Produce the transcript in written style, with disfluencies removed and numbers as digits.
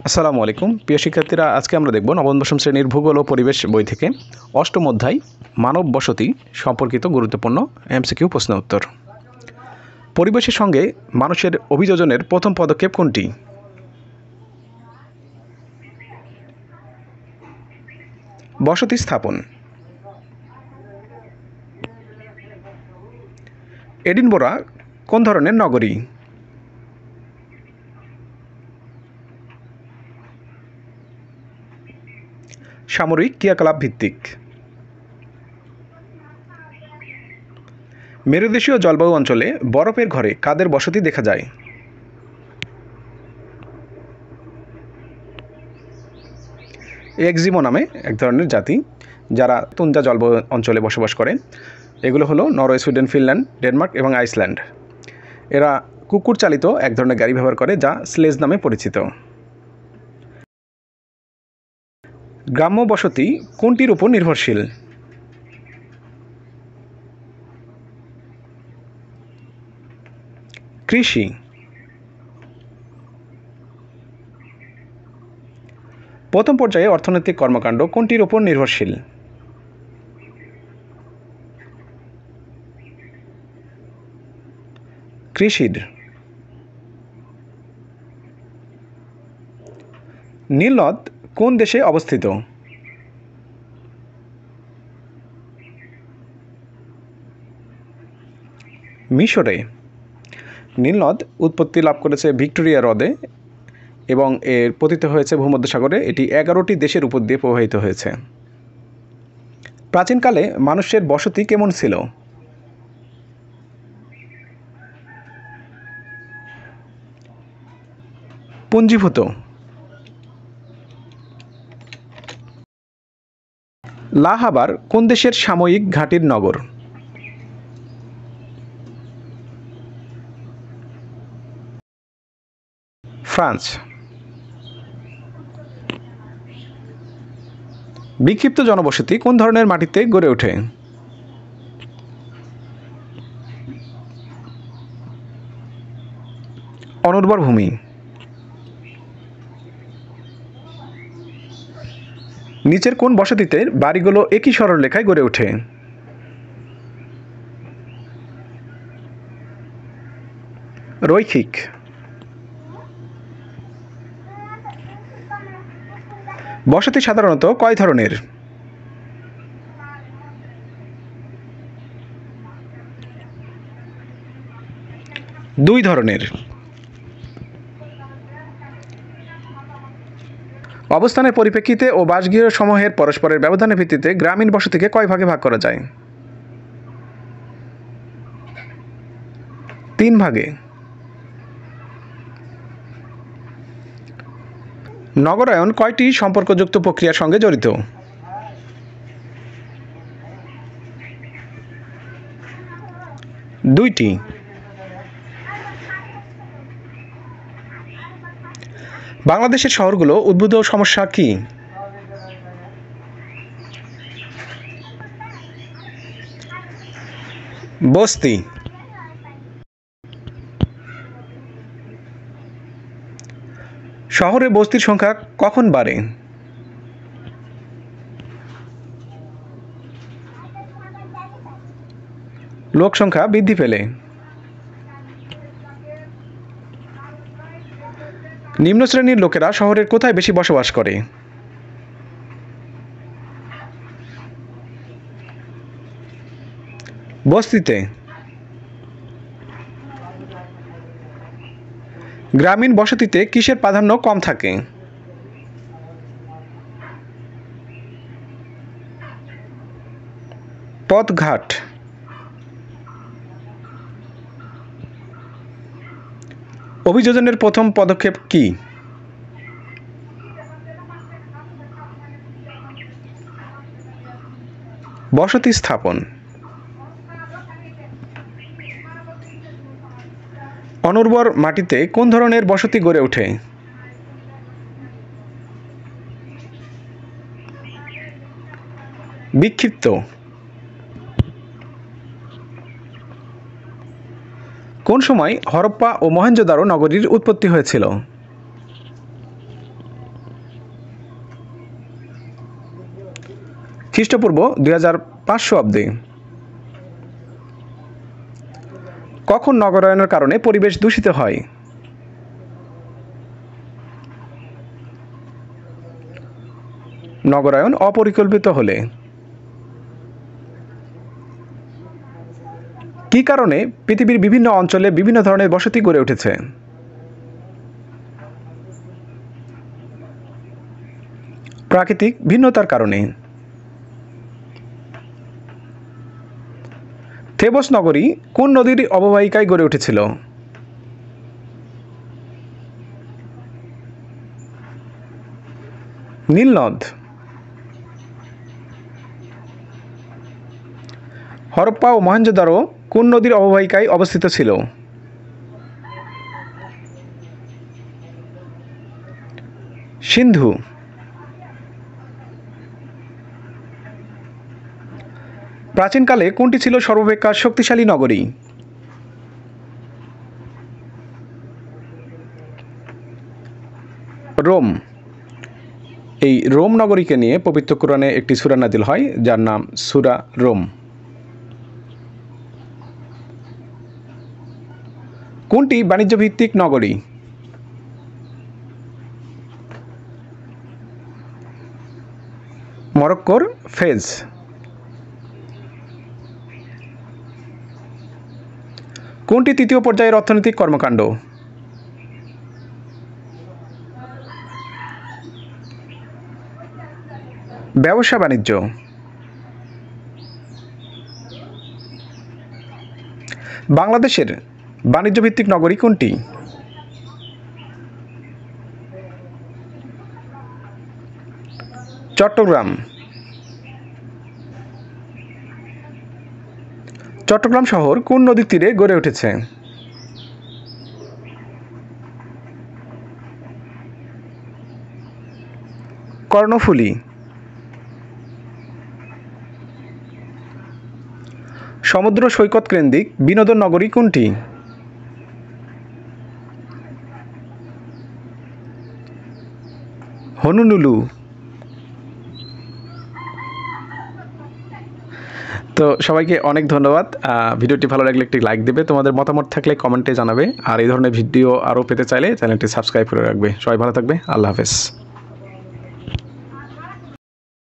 আসসালামু আলাইকুম প্রিয় শিক্ষার্থীরা, আজকে আমরা দেখব নবম দশম শ্রেণীর ভূগোল ও পরিবেশ বই থেকে অষ্টম অধ্যায় মানব বসতি সম্পর্কিত গুরুত্বপূর্ণ এমসিকিউ প্রশ্ন উত্তর। পরিবেশের সঙ্গে মানুষের অভিযোজনের প্রথম পদক্ষেপ কোনটি? বসতি স্থাপন। এডিনবরা কোন ধরনের নগরী? সামরিক ক্রিয়াকলাপ ভিত্তিক। মেরুদেশীয় জলবায়ু অঞ্চলে বরফের ঘরে কাদের বসতি দেখা যায়? এক্সিমো নামে এক ধরনের জাতি, যারা তুন্দ্রা জলবায়ু অঞ্চলে বসবাস করে। এগুলো হলো নরওয়ে, সুইডেন, ফিনল্যান্ড, ডেনমার্ক এবং আইসল্যান্ড। এরা কুকুর চালিত এক ধরনের গাড়ি ব্যবহার করে, যা স্লেজ নামে পরিচিত। গ্রাম্য বসতি কোনটির উপর নির্ভরশীল? কৃষি। প্রথম পর্যায়ে অর্থনৈতিক কর্মকাণ্ড কোনটির উপর নির্ভরশীল? কৃষির। নীল নদ কোন দেশে অবস্থিত? মিশরে। নীল নদ উৎপত্তি লাভ করেছে ভিক্টোরিয়া হ্রদে এবং এর পতিত হয়েছে ভূমধ্যসাগরে। এটি 11টি দেশের উপর দিয়ে প্রবাহিত হয়েছে। প্রাচীনকালে মানুষের বসতি কেমন ছিল? পুঞ্জীভূত। লা হাবার কোন দেশের সাময়িক ঘাঁটির নগর? ফ্রান্স। বিক্ষিপ্ত জনবসতি কোন ধরনের মাটিতে গড়ে ওঠে? অনুর্বর ভূমি। নিচের কোন বসতিতে বাড়িগুলো একই সরলরেখায় গড়ে ওঠে? রৈখিক। বসতি সাধারণত কয় ধরনের? দুই ধরনের। অবস্থানের পরিপ্রেক্ষিতে ও বাসগৃহ সমূহের পরস্পরের ব্যবধানের ভিত্তিতে গ্রামীণ বসতিকে কয় ভাগে ভাগ করা যায়? 3 ভাগে। নগরায়ন কয়টি সম্পর্কযুক্ত প্রক্রিয়ার সঙ্গে জড়িত? দুইটি। বাংলাদেশের শহরগুলো উদ্ভূত সমস্যা কি? বস্তি। শহরে বস্তির সংখ্যা কখন বাড়ে? লোক সংখ্যা বৃদ্ধি পেলে। নিম্ন শ্রেণীর লোকেরা শহরের কোথায় বেশি বসবাস করে? বস্তিতে। গ্রামীণ বসতিতে কিসের প্রাধান্য কম থাকে? পথঘাট। অভিযোজনের প্রথম পদক্ষেপ কি? বসতি স্থাপন। অনুর্বর মাটিতে কোন ধরনের বসতি গড়ে ওঠে? বিক্ষিপ্ত। কোন সময় হরপ্পা ও মহেঞ্জোদারো নগরীর উৎপত্তি হয়েছিল? খ্রিস্টপূর্ব 2500 অব্দে। কখন নগরায়নের কারণে পরিবেশ দূষিত হয়? নগরায়ন অপরিকল্পিত হলে। কী কারণে পৃথিবীর বিভিন্ন অঞ্চলে বিভিন্ন ধরনের বসতি গড়ে উঠেছে? প্রাকৃতিক ভিন্নতার কারণে। থেবস নগরী কোন নদীর অববাহিকায় গড়ে উঠেছিল? নীল নদ। হরপ্পা ও মহেঞ্জোদারো কোন নদীর অববাহিকায় অবস্থিত ছিল? সিন্ধু। প্রাচীনকালে কোনটি ছিল সর্বাপেক্ষা শক্তিশালী নগরী? রোম। এই রোম নগরীকে নিয়ে পবিত্র কোরআনে একটি সূরা নাজিল হয় যার নাম সূরা রোম। কোনটি বাণিজ্যভিত্তিক নগরী? মরক্কোর ফেজ। কোনটি তৃতীয় পর্যায়ের অর্থনৈতিক কর্মকাণ্ড? ব্যবসা বাণিজ্য। বাংলাদেশের বাণিজ্যভিত্তিক নগরী কোনটি? চট্টগ্রাম। চট্টগ্রাম শহর কোন নদীর তীরে গড়ে উঠেছে? কর্ণফুলী। সমুদ্র সৈকত কেন্দ্রিক বিনোদন নগরী কোনটি? হনুলুলু। তো সবাইকে অনেক ধন্যবাদ। ভিডিওটি ভালো লাগলে একটি লাইক দেবে, তোমাদের মতামত থাকলে কমেন্টে জানাবে, আর এই ধরনের ভিডিও আরও পেতে চাইলে চ্যানেলটি সাবস্ক্রাইব করে রাখবে। সবাই ভালো থাকবে। আল্লাহ হাফেজ।